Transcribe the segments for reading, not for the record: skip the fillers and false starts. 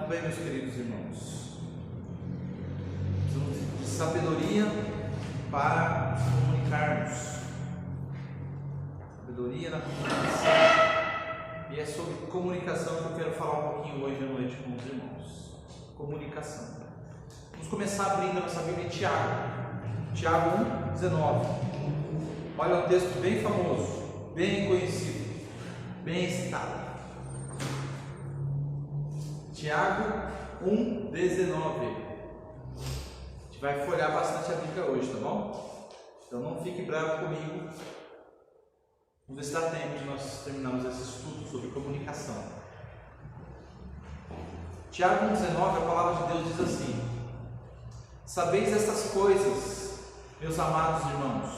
bem, meus queridos irmãos? Precisamos de sabedoria para nos comunicarmos. Sabedoria na comunicação. E é sobre comunicação que eu quero falar um pouquinho hoje à noite com os irmãos. Comunicação. Vamos começar abrindo a nossa Bíblia em Tiago 1:19. Olha um texto bem famoso, bem conhecido, bem citado. Tiago 1:19. A gente vai folhear bastante a Bíblia hoje, tá bom? Então não fique bravo comigo. Vamos ver se dá tempo de nós terminarmos esse estudo sobre comunicação. Tiago 1:19, a palavra de Deus diz assim: sabeis estas coisas, meus amados irmãos.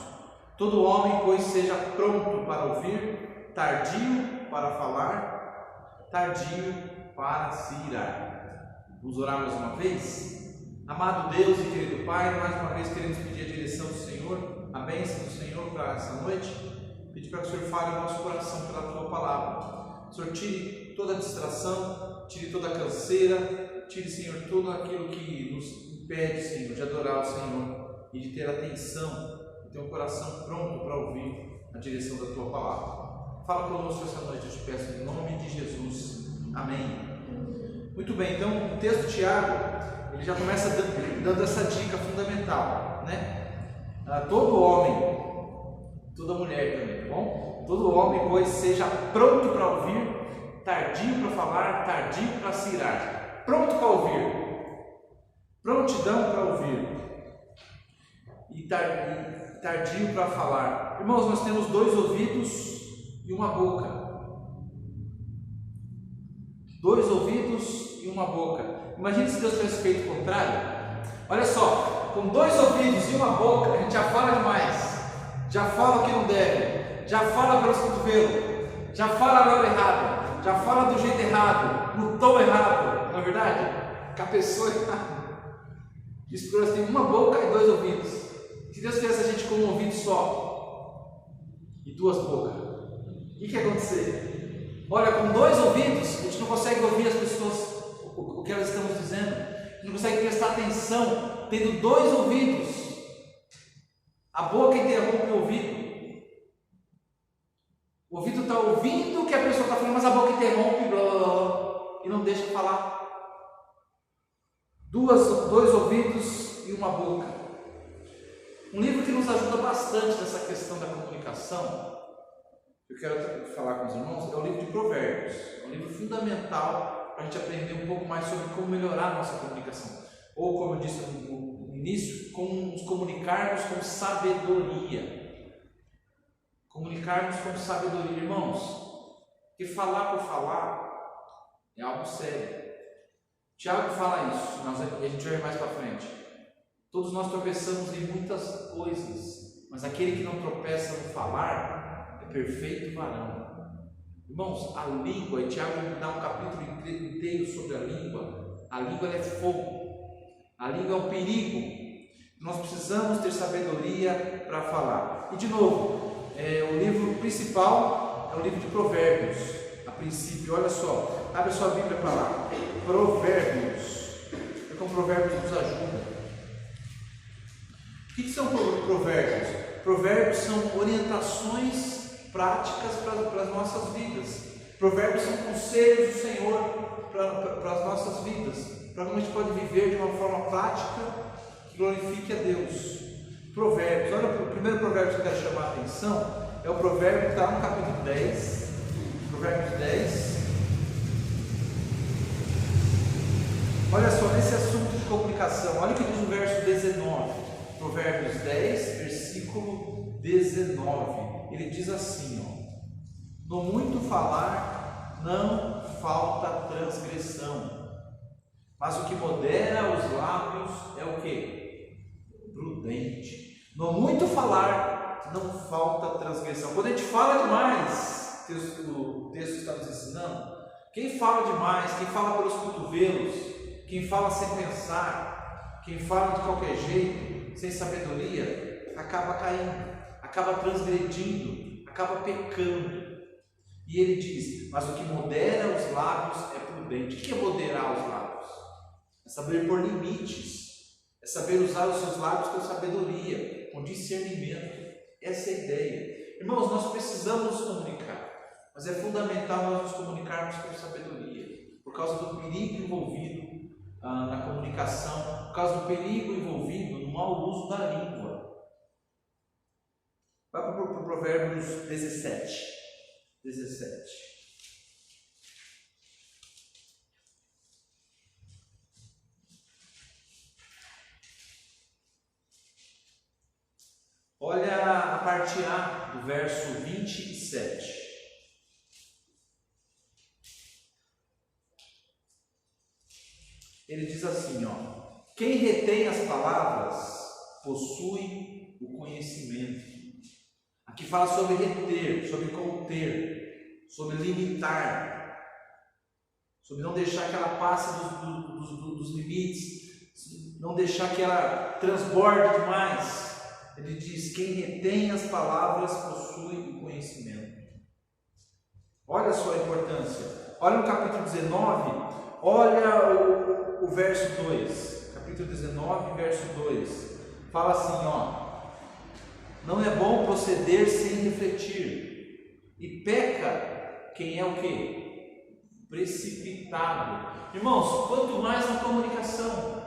Todo homem, pois, seja pronto para ouvir, tardio para falar, tardio para se irar. Vamos orar mais uma vez? Amado Deus e querido Pai, mais uma vez queremos pedir a direção do Senhor, a bênção do Senhor para essa noite. Pedir para que o Senhor fale no nosso coração pela Tua palavra. O Senhor tire toda a distração, tire toda a canseira, tire, Senhor, tudo aquilo que nos impede, Senhor, de adorar o Senhor e de ter atenção, de ter um coração pronto para ouvir a direção da Tua palavra. Fala conosco essa noite, eu te peço, em nome de Jesus. Amém. Muito bem, então o texto de Tiago, ele já começa dando essa dica fundamental, né? Todo homem, toda mulher também, tá bom? Todo homem, pois, seja pronto para ouvir, tardio para falar, tardio para se irar. Pronto para ouvir, prontidão para ouvir e tardio para falar. Irmãos, nós temos 2 ouvidos e uma boca. 2 ouvidos e uma boca. Imagine se Deus tivesse feito o contrário. Olha só, com 2 ouvidos e uma boca, a gente já fala demais, já fala o que não deve, já fala pelos cotovelos, já fala na hora errada, já fala do jeito errado, no tom errado, não é verdade? Com a pessoa errada. Diz que nós temos uma boca e 2 ouvidos. Se Deus fizesse a gente com um ouvido só e 2 bocas, o que ia acontecer? Olha, com 2 ouvidos, a gente não consegue ouvir as pessoas, o que elas estão dizendo, a gente não consegue prestar atenção, tendo 2 ouvidos. A boca interrompe o ouvido. O ouvido está ouvindo o que a pessoa está falando, mas a boca interrompe, blá, blá, blá, e não deixa falar. 2 ouvidos e uma boca. Um livro que nos ajuda bastante nessa questão da comunicação, eu quero falar com os irmãos, é o livro de Provérbios. É um livro fundamental para a gente aprender um pouco mais sobre como melhorar a nossa comunicação. Ou, como eu disse no início, como nos comunicarmos com sabedoria. Comunicarmos com sabedoria. Irmãos, que falar por falar é algo sério. Tiago fala isso, e a gente vai ver mais para frente. Todos nós tropeçamos em muitas coisas, mas aquele que não tropeça no falar perfeito varão. Irmãos, a língua, e Tiago dá um capítulo inteiro sobre a língua. A língua é fogo, a língua é um perigo. Nós precisamos ter sabedoria para falar. E de novo, o livro principal é o livro de Provérbios. A princípio, olha só, abre a sua Bíblia para lá. Provérbios, porque o Provérbios nos ajuda. O que são provérbios? Provérbios são orientações práticas para as nossas vidas. Provérbios são conselhos do Senhor para as nossas vidas, para como a gente pode viver de uma forma prática que glorifique a Deus. Provérbios, olha, o primeiro provérbio que eu quero chamar a atenção é o provérbio que está no capítulo 10, Provérbios 10. Olha só, nesse assunto de comunicação, olha o que diz o verso 19, Provérbios 10, versículo 19. Ele diz assim, ó: no muito falar não falta transgressão, mas o que modera os lábios é o quê? Prudente. No muito falar não falta transgressão. Quando a gente fala demais, o texto está nos ensinando, quem fala demais, quem fala pelos cotovelos, quem fala sem pensar, quem fala de qualquer jeito, sem sabedoria, acaba caindo, acaba transgredindo, acaba pecando. E ele diz: mas o que modera os lábios é prudente. O que é moderar os lábios? É saber pôr limites, é saber usar os seus lábios com sabedoria, com discernimento. Essa é a ideia. Irmãos, nós precisamos nos comunicar, mas é fundamental nós nos comunicarmos com sabedoria, por causa do perigo envolvido na comunicação, por causa do perigo envolvido no mau uso da língua. Vai para o Provérbios 17. Olha a parte A do verso 27. Ele diz assim, ó: quem retém as palavras possui o conhecimento. Aqui fala sobre reter, sobre conter, sobre limitar, sobre não deixar que ela passe dos limites, não deixar que ela transborde demais. Ele diz: quem retém as palavras possui o conhecimento. Olha só a importância. Olha no capítulo 19, olha o verso 2. Capítulo 19, verso 2. Fala assim, ó: não é bom proceder sem refletir, e peca quem é o quê? Precipitado. Irmãos, quanto mais na comunicação,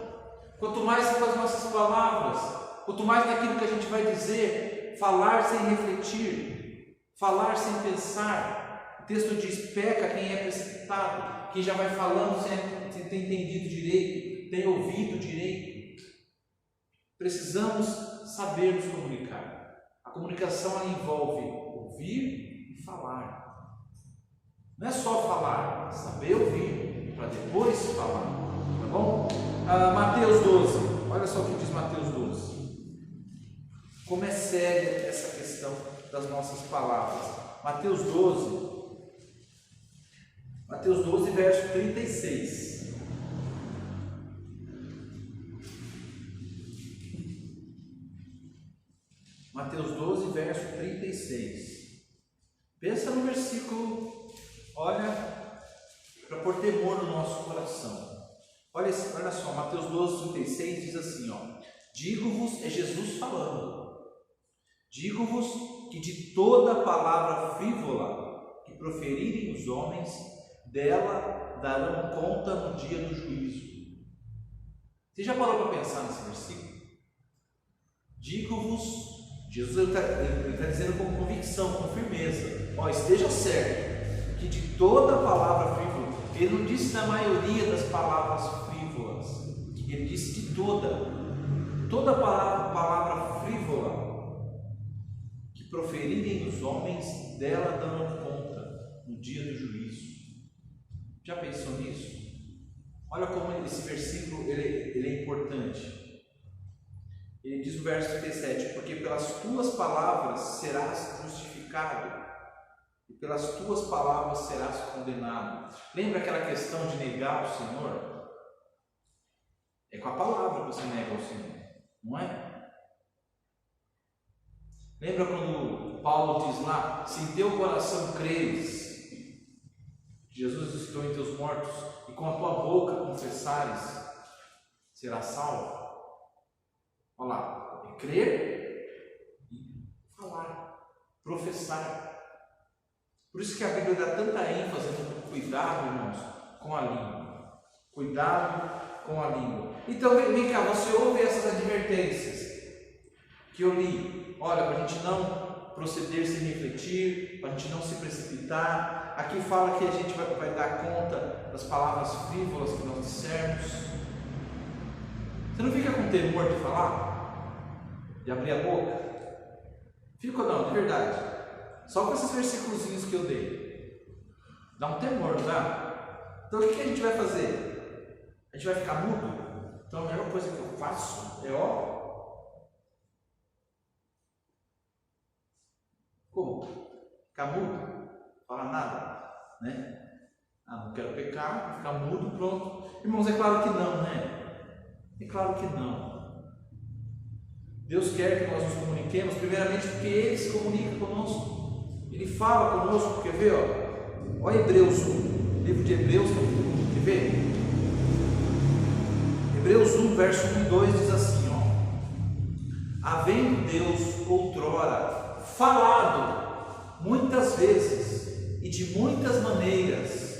quanto mais com as nossas palavras, quanto mais naquilo que a gente vai dizer, falar sem refletir, falar sem pensar. O texto diz: peca quem é precipitado, quem já vai falando sem ter entendido direito, ter ouvido direito. Precisamos saber nos comunicar. A comunicação ela envolve ouvir e falar. Não é só falar, saber ouvir para depois falar, tá bom? Mateus 12, olha só o que diz Mateus 12. Como é séria essa questão das nossas palavras. Mateus 12, verso 36. Mateus 12, verso 36. Pensa no versículo, olha, para pôr temor no nosso coração. Olha só, Mateus 12, 36 diz assim, ó: digo-vos, é Jesus falando, digo-vos que de toda palavra frívola que proferirem os homens, dela darão conta no dia do juízo. Você já parou para pensar nesse versículo? Digo-vos, Jesus está dizendo com convicção, com firmeza, ó, esteja certo, que de toda palavra frívola, ele não disse da maioria das palavras frívolas, ele disse de toda palavra frívola que proferirem os homens, dela darão conta no dia do juízo. Já pensou nisso? Olha como esse versículo ele é importante. Ele diz no verso 37, porque pelas tuas palavras serás justificado, e pelas tuas palavras serás condenado. Lembra aquela questão de negar o Senhor? É com a palavra que você nega o Senhor, não é? Lembra quando Paulo diz lá: se em teu coração creres que Jesus ressuscitou entre os mortos, e com a tua boca confessares, serás salvo? Olha lá, é crer e falar, professar. Por isso que a Bíblia dá tanta ênfase no cuidado, irmãos, com a língua. Cuidado com a língua. Então vem cá, você ouve essas advertências que eu li. Olha, para a gente não proceder sem refletir, para a gente não se precipitar. Aqui fala que a gente vai dar conta das palavras frívolas que nós dissermos. Você não fica com temor de falar? De abrir a boca? Fica ou não, de verdade? Só com esses versículos que eu dei. Dá um temor, não dá? Então o que a gente vai fazer? A gente vai ficar mudo? Então a melhor coisa que eu faço é como? Ficar mudo? Falar nada, né? Não quero pecar, vou ficar mudo, pronto. Irmãos, é claro que não, né? É claro que não. Deus quer que nós nos comuniquemos, primeiramente porque Ele se comunica conosco. Ele fala fala conosco, quer ver? Olha Hebreus 1, livro de Hebreus, capítulo 1, quer ver? Hebreus 1, verso 1 e 2 diz assim, havendo Deus outrora falado muitas vezes e de muitas maneiras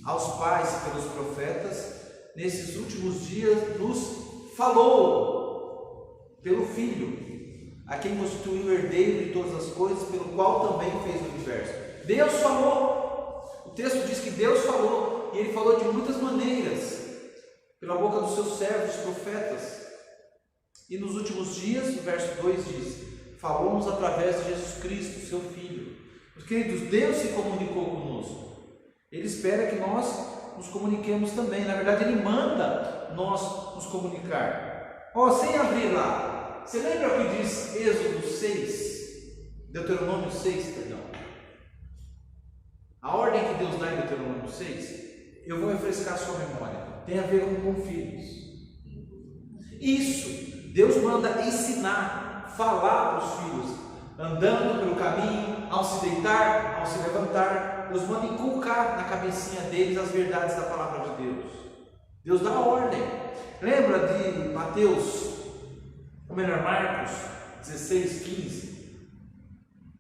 aos pais pelos profetas, nesses últimos dias nos falou pelo Filho, a quem constituiu o herdeiro de todas as coisas, pelo qual também fez o universo. Deus falou, o texto diz que Deus falou, e Ele falou de muitas maneiras, pela boca dos seus servos, os profetas. E nos últimos dias, o verso 2 diz, falou-nos através de Jesus Cristo, seu Filho. Meus queridos, Deus se comunicou conosco. Ele espera que nós nos comuniquemos também. Na verdade, Ele manda nós nos comunicar. Sem abrir lá, você lembra o que diz Êxodo 6? Deuteronômio 6, perdão. A ordem que Deus dá em Deuteronômio 6, eu vou refrescar a sua memória, tem a ver com filhos. Isso, Deus manda ensinar, falar para os filhos, andando pelo caminho, ao se deitar, ao se levantar. Deus manda inculcar na cabecinha deles as verdades da palavra de Deus. Deus dá a ordem. Lembra de Marcos 16, 15,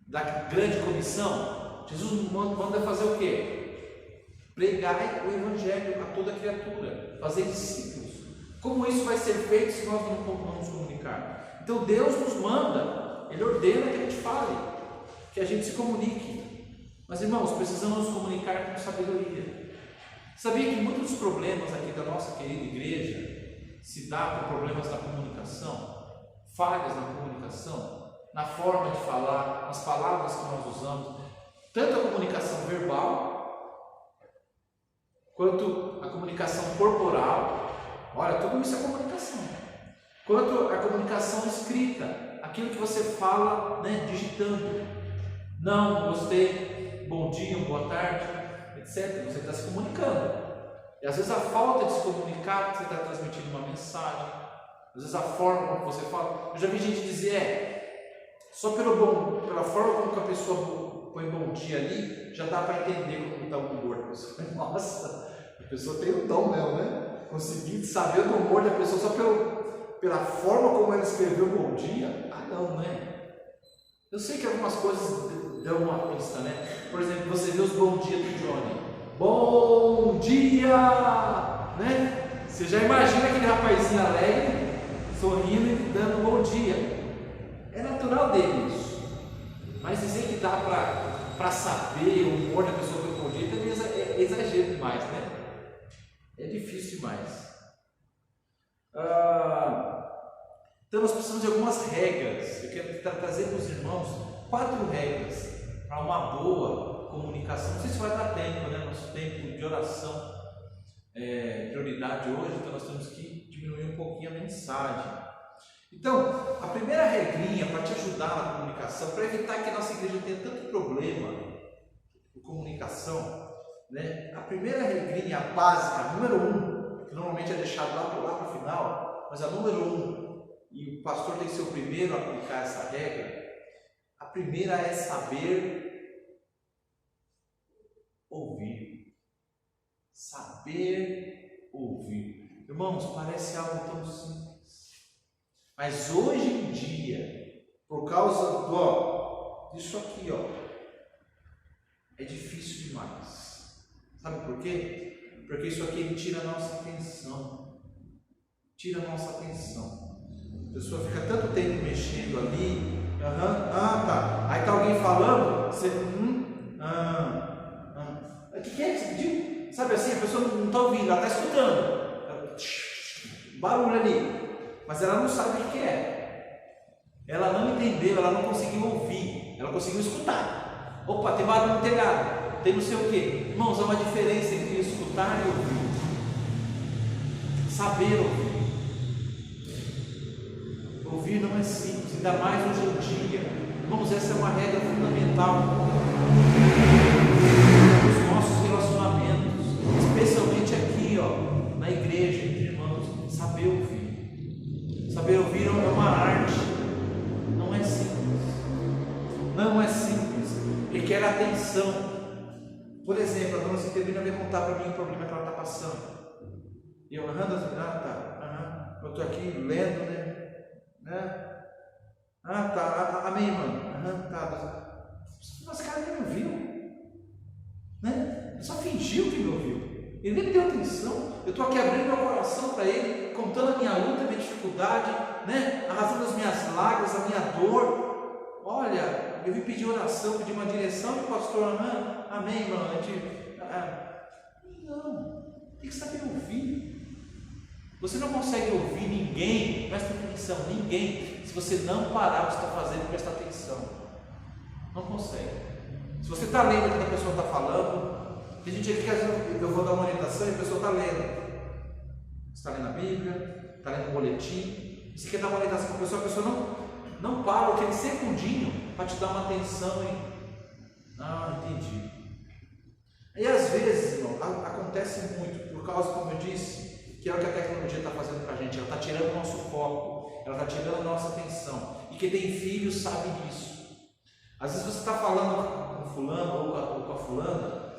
da grande comissão? Jesus manda fazer o quê? Pregai o evangelho a toda criatura, fazer discípulos. Como isso vai ser feito se nós não nos comunicar? Então Deus nos manda, Ele ordena que a gente fale, que a gente se comunique. Mas irmãos, precisamos nos comunicar com sabedoria. Sabia que muitos dos problemas aqui da nossa querida igreja se dá por problemas na comunicação, falhas na comunicação, na forma de falar, nas palavras que nós usamos, tanto a comunicação verbal quanto a comunicação corporal. Olha, tudo isso é comunicação. Quanto a comunicação escrita, aquilo que você fala, digitando. Não, gostei, bom dia, boa tarde, etc. Você está se comunicando. E às vezes a falta de se comunicar, você está transmitindo uma mensagem. Às vezes a forma como você fala. Eu já vi gente dizer, só pela forma como que a pessoa põe bom dia ali, já dá para entender como está o humor da pessoa. Nossa, a pessoa tem o dom mesmo, né? Conseguir saber do humor da pessoa só pela forma como ela escreveu bom dia. Não, né? Eu sei que algumas coisas dão uma pista, né? Por exemplo, você vê os bom dia do Johnny. Bom dia! Né? Você já imagina aquele rapazinho alegre, sorrindo e dando bom dia. É natural dele isso. Mas dizer que dá para saber o humor da pessoa que bom dia também é exagero demais, né? É difícil demais. Então nós precisamos de algumas regras. Eu quero trazer para os irmãos 4 regras para uma boa comunicação. Não sei se vai dar tempo, né? Nosso tempo de oração é prioridade hoje, então nós temos que diminuir um pouquinho a mensagem. Então, a primeira regrinha para te ajudar na comunicação, para evitar que a nossa igreja tenha tanto problema de comunicação, né? A primeira regrinha básica, número 1, que normalmente é deixado lá para o final, mas a número 1, e o pastor tem que ser o primeiro a aplicar essa regra, a primeira é saber ouvir. Saber ouvir. Irmãos, parece algo tão simples, mas hoje em dia, por causa disso aqui, é difícil demais. Sabe por quê? Porque isso aqui ele tira a nossa atenção. Tira a nossa atenção. A pessoa fica tanto tempo mexendo ali. Tá. Aí tá alguém falando, você. O que é que você pediu? Sabe assim, a pessoa não está ouvindo, ela está escutando. Barulho ali. Mas ela não sabe o que é. Ela não entendeu, ela não conseguiu ouvir. Ela conseguiu escutar. Opa, tem barulho no telhado. Tem não sei o que. Irmãos, há uma diferença entre escutar e ouvir. Saber ouvir. Ouvir não é simples, ainda mais hoje em dia. Irmãos, essa é uma regra fundamental nos nossos relacionamentos, especialmente aqui, na igreja, entre irmãos. Saber ouvir. Saber ouvir é uma arte. Não é simples. Não é simples. Ele requer atenção. Por exemplo, a dona Citelina veio contar para mim o problema que ela está passando. E eu, eu estou aqui lendo, né? Tá, amém, irmão? Tá. Mas cara nem me ouviu, né? Ele só fingiu que me ouviu. Ele nem me deu atenção. Eu estou aqui abrindo meu coração para ele, contando a minha luta, a minha dificuldade, né? Arrasando as minhas lágrimas, a minha dor. Olha, eu vim pedir oração, pedir uma direção do pastor, amém, irmão? Não, tem que saber ouvir. Você não consegue ouvir ninguém, presta atenção, ninguém, se você não parar o que está fazendo e prestar atenção. Não consegue. Se você está lendo o que a pessoa está falando, tem gente aqui que às vezes eu vou dar uma orientação e a pessoa está lendo. Você está lendo a Bíblia, está lendo um boletim, você quer dar uma orientação para a pessoa não para aquele segundinho para te dar uma atenção e entendi. E às vezes, irmão, acontece muito por causa, como eu disse, que é o que a tecnologia está fazendo para a gente. Ela está tirando o nosso foco, ela está tirando a nossa atenção. E quem tem filhos sabe disso. Às vezes você está falando com fulano ou com a fulana,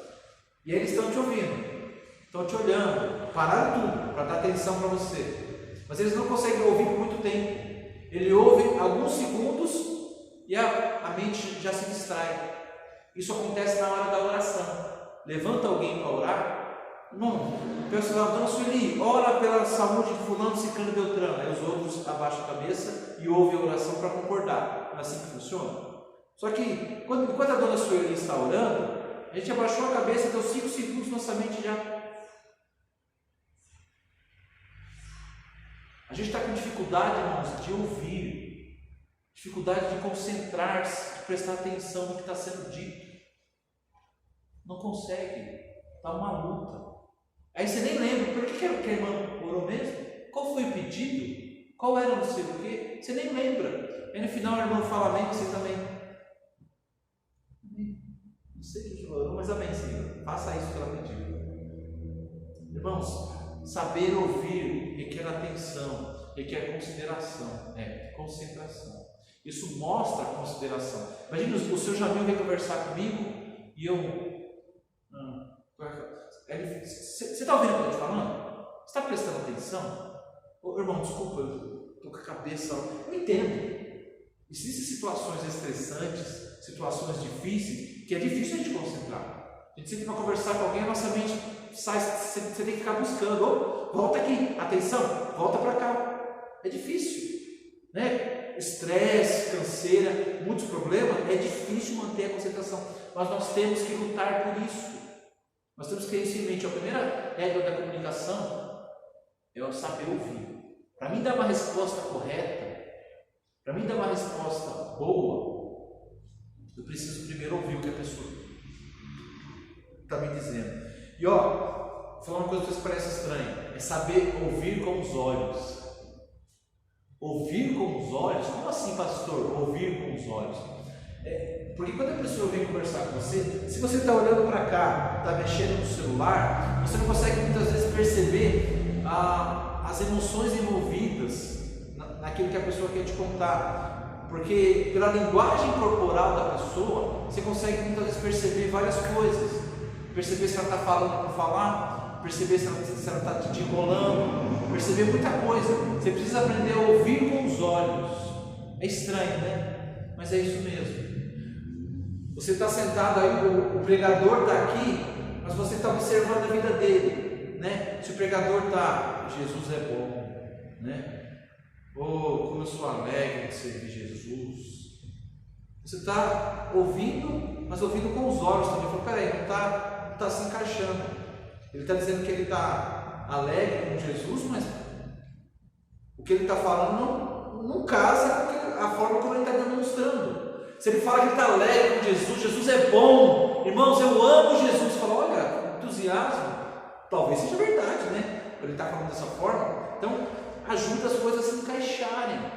e eles estão te ouvindo, estão te olhando, pararam tudo para dar atenção para você. Mas eles não conseguem ouvir por muito tempo. Ele ouve alguns segundos e a mente já se distrai. Isso acontece na hora da oração. Levanta alguém para orar. Irmão, o pessoal, dona Sueli, ora pela saúde de fulano, ciclano, beltrano. Aí os outros abaixam a cabeça e ouvem a oração para concordar. Não é assim que funciona? Só que, enquanto a dona Sueli está orando, a gente abaixou a cabeça, deu 5 segundos, nossa mente já... A gente está com dificuldade, irmãos, de ouvir, dificuldade de concentrar-se, de prestar atenção no que está sendo dito. Não consegue, está uma luta. Aí você nem lembra, por que a irmã orou mesmo? Qual foi o pedido? Qual era não sei o quê? Você nem lembra. Aí no final a irmã fala amém, você também. Não sei o que ela orou, mas amém, Senhor. Faça isso que ela pediu. Irmãos, saber ouvir requer atenção, requer consideração, concentração. Isso mostra a consideração. Imagina, o seu Jamil vem conversar comigo e eu... Você está ouvindo o que eu estou falando? Você está prestando atenção? Irmão, desculpa, eu estou com a cabeça... Eu entendo. Existem situações estressantes, situações difíceis, que é difícil a gente concentrar. A gente sempre vai conversar com alguém, a nossa mente sai, você tem que ficar buscando. Volta aqui, atenção, volta para cá. É difícil, né? Estresse, canseira, muitos problemas, é difícil manter a concentração. Mas nós temos que lutar por isso. Nós temos que ter isso em mente. A primeira regra da comunicação é o saber ouvir. Para mim dar uma resposta correta, para mim dar uma resposta boa, eu preciso primeiro ouvir o que a pessoa está me dizendo. E vou falar uma coisa que parece estranha, é saber ouvir com os olhos. Ouvir com os olhos? Como assim, pastor? Ouvir com os olhos? Porque quando a pessoa vem conversar com você, se você está olhando para cá, está mexendo no celular, você não consegue muitas vezes perceber as emoções envolvidas naquilo que a pessoa quer te contar. Porque pela linguagem corporal da pessoa, você consegue muitas vezes perceber várias coisas. Perceber se ela está falando por falar, perceber se ela está te enrolando, perceber muita coisa. Você precisa aprender a ouvir com os olhos. É estranho, né? Mas é isso mesmo. Você está sentado aí, o pregador está aqui, mas você está observando a vida dele, né? Se o pregador está, Jesus é bom, né? Como eu sou alegre de servir Jesus. Você está ouvindo, mas ouvindo com os olhos também. Falou, peraí, não está se encaixando. Ele está dizendo que ele está alegre com Jesus, mas o que ele está falando não casa com a forma como ele está demonstrando. Se ele fala que ele está alegre com Jesus, Jesus é bom, irmãos, eu amo Jesus. Fala, olha, entusiasmo, talvez seja verdade, né? Ele está falando dessa forma. Então, ajuda as coisas a se encaixarem.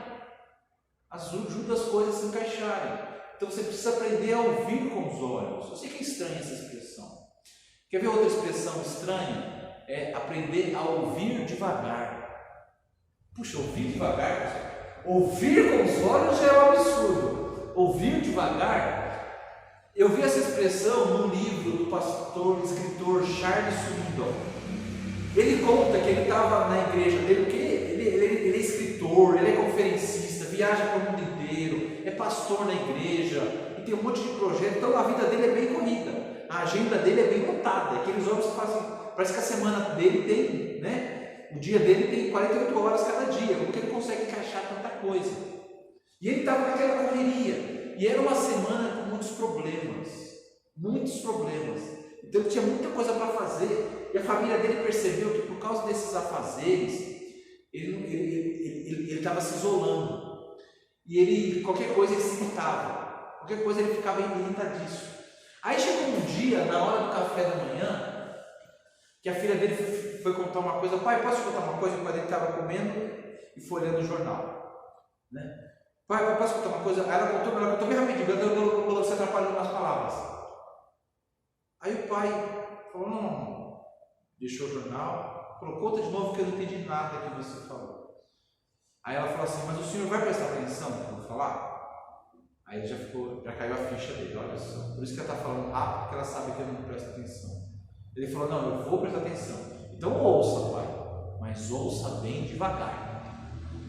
Ajuda as coisas a se encaixarem. Então, você precisa aprender a ouvir com os olhos. Eu sei que é estranha essa expressão. Quer ver outra expressão estranha? É aprender a ouvir devagar. Puxa, ouvir devagar? Ouvir com os olhos já é um absurdo. Ouvir devagar, Eu vi essa expressão no livro do pastor e escritor Charles Swindoll. Ele conta que ele estava na igreja dele, porque ele é escritor, ele é conferencista, viaja para o mundo inteiro, é pastor na igreja, e tem um monte de projetos, então a vida dele é bem corrida, a agenda dele é bem lotada, aqueles homens que fazem, parece que a semana dele tem, né? O dia dele tem 48 horas cada dia, porque ele consegue encaixar tanta coisa. E ele estava naquela correria, e era uma semana com muitos problemas, então ele tinha muita coisa para fazer, e a família dele percebeu que por causa desses afazeres, ele estava se isolando, e qualquer coisa ele se irritava, qualquer coisa ele ficava irritadíssimo. Aí chegou um dia, na hora do café da manhã, que a filha dele foi contar uma coisa. Pai, posso te contar uma coisa? O pai dele estava comendo e folheando o jornal, né? Pai, posso contar uma coisa? Aí ela contou bem rapidinho, você atrapalhou nas palavras. Aí o pai falou, não, deixou o jornal, falou, conta de novo que eu não entendi nada que você falou. Aí ela falou assim, mas o senhor vai prestar atenção no que eu vou falar? Aí ele já caiu a ficha dele, olha só, por isso que ela está falando rápido, porque ela sabe que eu não presto atenção. Ele falou, não, eu vou prestar atenção. Então ouça, pai, mas ouça bem devagar.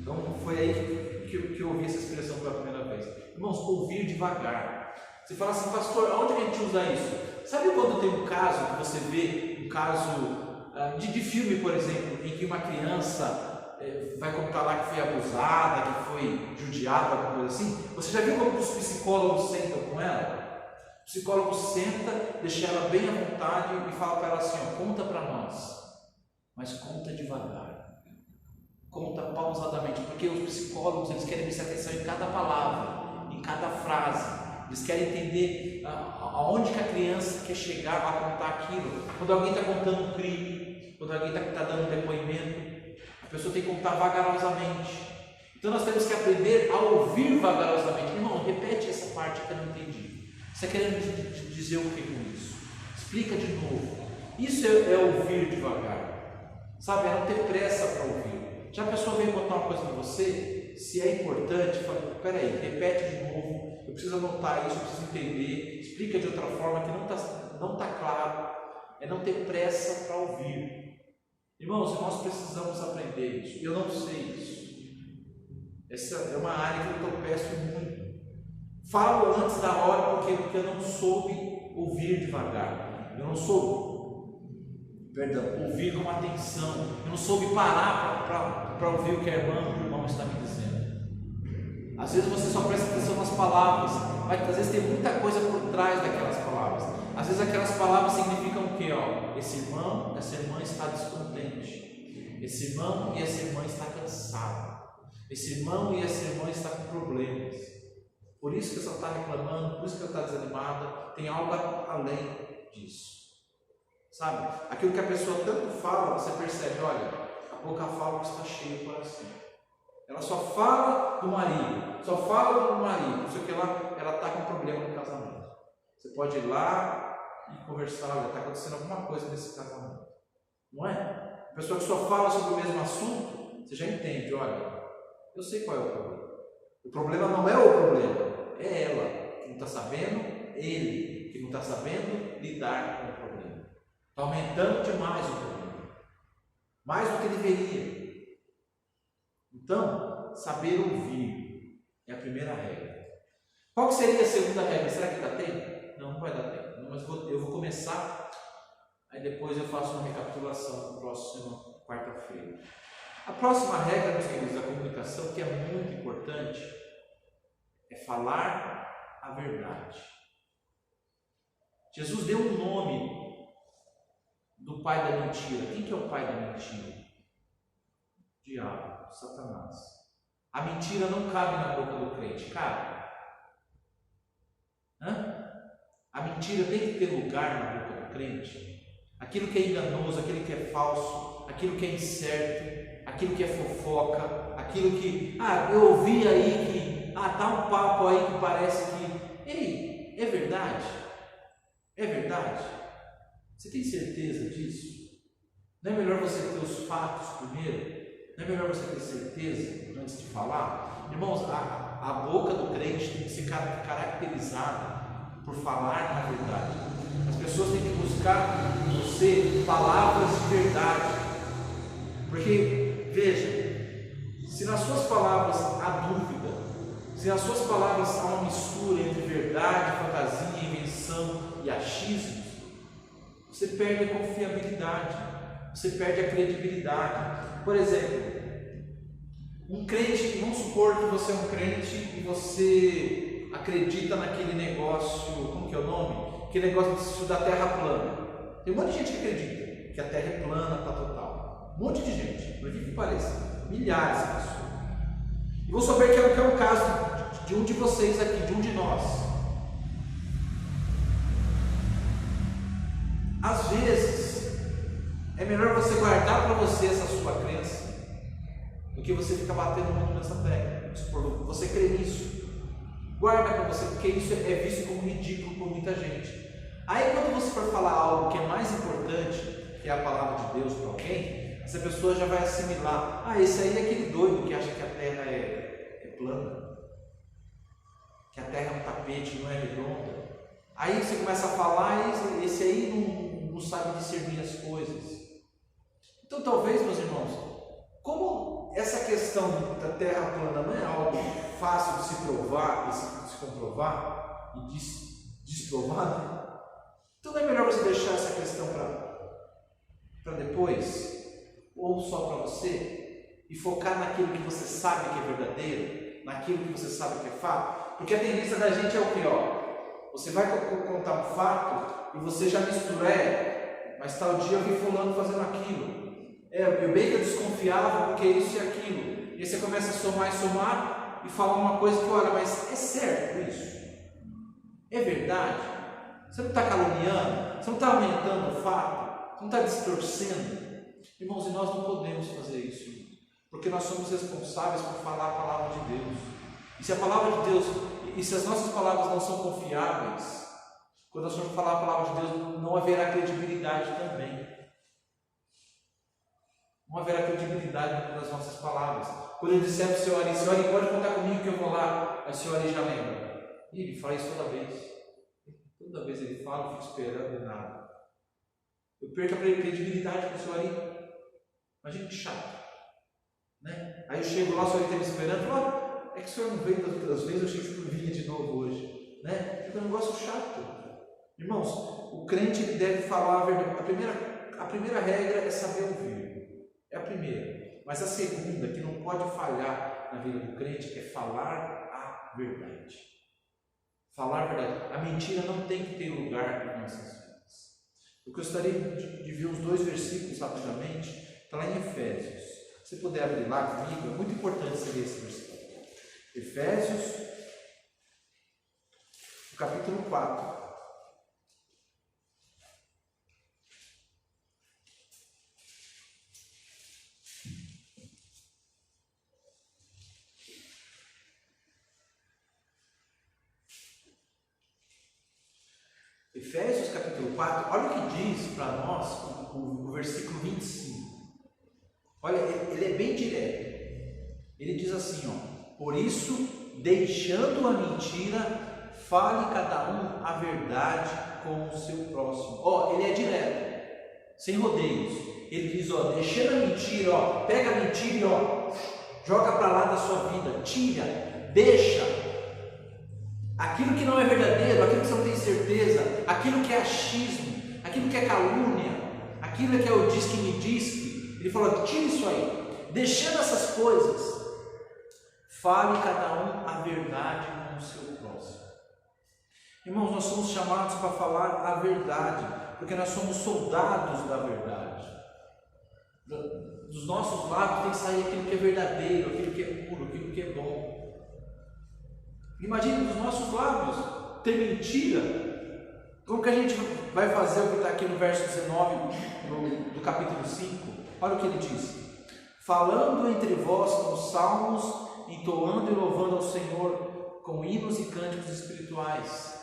Então foi aí que eu ouvi essa expressão pela primeira vez. Irmãos, ouvir devagar. Você fala assim, pastor, aonde que a gente usa isso? Sabe quando tem um caso que você vê, um caso de filme, por exemplo, em que uma criança vai contar lá que foi abusada, que foi judiada, alguma coisa assim? Você já viu como os psicólogos sentam com ela? O psicólogo senta, deixa ela bem à vontade e fala para ela assim, ó, conta para nós, mas conta devagar, conta pausadamente, porque os psicólogos eles querem prestar atenção em cada palavra, em cada frase. Eles querem entender aonde que a criança quer chegar a contar aquilo. Quando alguém está contando um crime, quando alguém está dando um depoimento, a pessoa tem que contar vagarosamente. Então nós temos que aprender a ouvir vagarosamente. Irmão, repete essa parte que eu não entendi. Você está querendo dizer o que com isso? Explica de novo. Isso é ouvir devagar. Sabe, é não ter pressa para ouvir. Já a pessoa veio contar uma coisa para você, se é importante, fala, peraí, repete de novo. Eu preciso anotar isso, eu preciso entender, explica de outra forma que não está claro, é não ter pressa para ouvir. Irmãos, nós precisamos aprender isso, eu não sei isso. Essa é uma área que eu tropeço muito. Falo antes da hora porque eu não soube ouvir devagar, eu não soube, ouvir com atenção, eu não soube parar para ouvir o que a irmão está me dizendo. Às vezes você só presta atenção nas palavras, mas às vezes tem muita coisa por trás daquelas palavras. Às vezes aquelas palavras significam o quê? Esse irmão, essa irmã está descontente. Esse irmão e essa irmã está cansado. Esse irmão e essa irmã está com problemas. Por isso que ela está reclamando, por isso que ela está desanimada. Tem algo além disso. Sabe? Aquilo que a pessoa tanto fala, você percebe, olha, a boca fala que está cheio o coração. Ela só fala do marido, não sei o que lá, ela está com problema no casamento. Você pode ir lá e conversar, olha, está acontecendo alguma coisa nesse casamento. Não é? A pessoa que só fala sobre o mesmo assunto, você já entende, olha, eu sei qual é o problema. O problema não é o problema, é ela que não está sabendo, ele que não está sabendo lidar com o problema. Está aumentando demais o problema, mais do que deveria. Então, saber ouvir é a primeira regra. Qual que seria a segunda regra? Será que dá tempo? Não vai dar tempo. Não, mas eu vou começar, aí depois eu faço uma recapitulação na próxima quarta-feira. A próxima regra, meus queridos, da comunicação, que é muito importante, é falar a verdade. Jesus deu um nome do pai da mentira. Quem que é o pai da mentira? Diabo, Satanás. A mentira não cabe na boca do crente, cabe. A mentira tem que ter lugar na boca do crente. Aquilo que é enganoso, aquilo que é falso, aquilo que é incerto, aquilo que é fofoca, aquilo que, eu ouvi aí que, tá um papo aí que parece que, ei, é verdade? É verdade? Você tem certeza disso? Não é melhor você ter os fatos primeiro? Não é melhor você ter certeza antes de falar? Irmãos, a boca do crente tem que ser caracterizada por falar a verdade. As pessoas têm que buscar em você palavras de verdade. Porque, veja, se nas suas palavras há dúvida, se nas suas palavras há uma mistura entre verdade, fantasia, invenção e achismos, você perde a confiabilidade, você perde a credibilidade. Por exemplo, um crente, vamos supor que você é um crente e você acredita naquele negócio, como que é o nome? Aquele negócio da terra plana. Tem um monte de gente que acredita que a terra é plana para total. Um monte de gente, por que pareça, milhares de pessoas. E vou saber que é um caso de um de vocês aqui, de um de nós. Às vezes, é melhor você guardar para você essa sua crença do que você ficar batendo muito nessa tecla. Você crê nisso, guarda para você, porque isso é visto como ridículo por muita gente. Aí quando você for falar algo que é mais importante, que é a palavra de Deus para alguém, essa pessoa já vai assimilar: ah, esse aí é aquele doido que acha que a terra é plana, que a terra é um tapete, não é redonda. Aí você começa a falar, esse aí não sabe discernir as coisas. Então talvez, meus irmãos, como essa questão da terra plana não é algo fácil de se provar, de se comprovar e desprovar, né? Então não é melhor você deixar essa questão para depois, ou só para você, e focar naquilo que você sabe que é verdadeiro, naquilo que você sabe que é fato? Porque a tendência da gente é o que? Você vai contar um fato e você já mistura, mas tal dia eu vi fulano fazendo aquilo. Eu bem que eu desconfiava porque isso e aquilo. E aí você começa a somar e falar uma coisa que, olha, mas é certo isso? É verdade? Você não está caluniando? Você não está aumentando o fato? Você não está distorcendo? Irmãos, e nós não podemos fazer isso, porque nós somos responsáveis por falar a palavra de Deus. E se a palavra de Deus, e se as nossas palavras não são confiáveis, quando nós formos falar a palavra de Deus, não haverá credibilidade também. Não haverá credibilidade nas nossas palavras. Quando eu disser para o senhor Ari, pode contar comigo que eu vou lá, aí o senhor Ari já lembra. E ele fala isso toda vez. Toda vez ele fala, eu fico esperando e nada. Eu perco a credibilidade com o senhor Ari. Imagina que chato. Né? Aí eu chego lá, o senhor Ari está me esperando e fala: é que o senhor não veio das outras vezes, eu achei que o senhor vinha de novo hoje. Né? É um negócio chato. Irmãos, o crente ele deve falar a verdade. A primeira regra é saber ouvir. É a primeira. Mas a segunda, que não pode falhar na vida do crente, é falar a verdade. Falar a verdade. A mentira não tem que ter lugar em nossas vidas. Eu gostaria de ver os 2 versículos rapidamente. Está lá em Efésios. Se puder abrir lá comigo, é muito importante você ver esse versículo. Efésios, no capítulo 4. Efésios capítulo 4, olha o que diz para nós o versículo 25. Olha, ele é bem direto. Ele diz assim, por isso, deixando a mentira, fale cada um a verdade com o seu próximo. Ele é direto, sem rodeios. Ele diz, deixando a mentira, pega a mentira e joga para lá da sua vida, tira, deixa. Aquilo que não é verdadeiro, aquilo que você não tem certeza, aquilo que é achismo, aquilo que é calúnia, aquilo que é o diz que me diz, ele falou: tira isso aí, deixando essas coisas, fale cada um a verdade com o seu próximo. Irmãos, nós somos chamados para falar a verdade, porque nós somos soldados da verdade. Dos nossos lábios tem que sair aquilo que é verdadeiro, aquilo que é puro, aquilo que é bom. Imagine dos nossos lábios ter mentira. Como que a gente vai fazer o que está aqui no verso 19 do capítulo 5? Olha o que ele diz: falando entre vós com salmos, entoando e louvando ao Senhor com hinos e cânticos espirituais.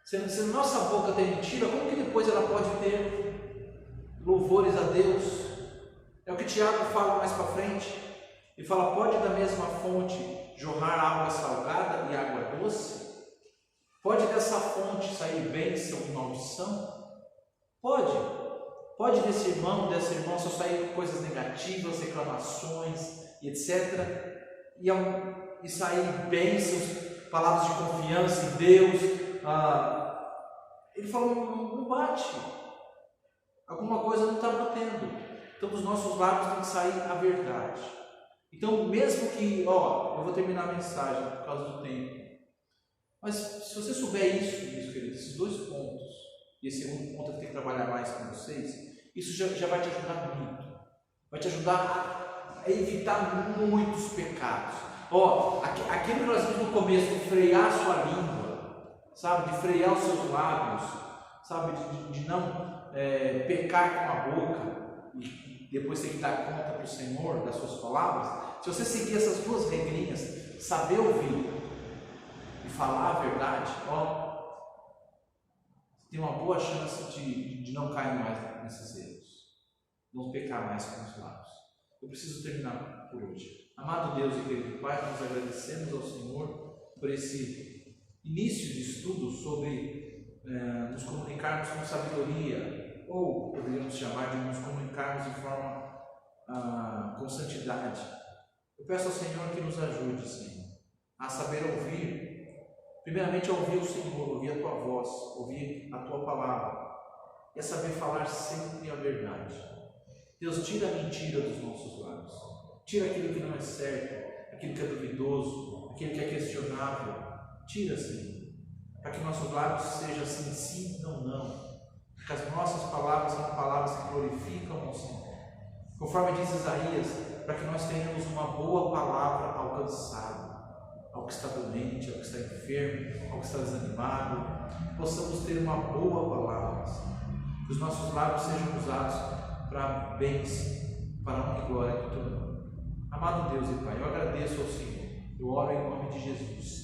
Se a nossa boca tem mentira, como que depois ela pode ter louvores a Deus? É o que Tiago fala mais para frente. Ele fala: pode da mesma fonte jorrar água salgada e água doce? Pode dessa fonte sair bênção e maldição? Pode. Pode desse irmão, dessa irmã só sair coisas negativas, reclamações e etc. E sair bênçãos, palavras de confiança em Deus. Ele falou, não bate. Alguma coisa não está batendo. Então dos nossos lábios tem que sair a verdade. Então mesmo que, eu vou terminar a mensagem por causa do tempo. Mas se você souber isso, meus queridos, esses 2 pontos, e esse segundo ponto eu tenho que trabalhar mais com vocês, isso já vai te ajudar muito. Vai te ajudar a evitar muitos pecados. Aquilo que nós vimos no começo, de frear a sua língua, sabe? De frear os seus lábios, sabe? De não pecar com a boca e depois ter que dar conta para o Senhor das suas palavras. Se você seguir essas 2 regrinhas, saber ouvir e falar a verdade, tem uma boa chance de não cair mais nesses erros, não pecar mais com os lábios. Eu preciso terminar por hoje. Amado Deus e querido Pai, nós agradecemos ao Senhor por esse início de estudo sobre nos comunicarmos com sabedoria, ou poderíamos chamar de nos comunicarmos de forma com santidade. Eu peço ao Senhor que nos ajude, Senhor, a saber ouvir. Primeiramente, ouvir o Senhor, ouvir a Tua voz, ouvir a Tua palavra, e a saber falar sempre a verdade. Deus, tira a mentira dos nossos lábios, tira aquilo que não é certo, aquilo que é duvidoso, aquilo que é questionável, tira, Senhor, para que nossos lábios sejam assim, sim, não, que as nossas palavras são palavras que glorificam ao Senhor, conforme diz Isaías, para que nós tenhamos uma boa palavra alcançada, ao que está doente, ao que está enfermo, ao que está desanimado, possamos ter uma boa palavra, que os nossos lábios sejam usados para bênção, para a honra e glória do Teu nome. Amado Deus e Pai, eu agradeço ao Senhor, eu oro em nome de Jesus.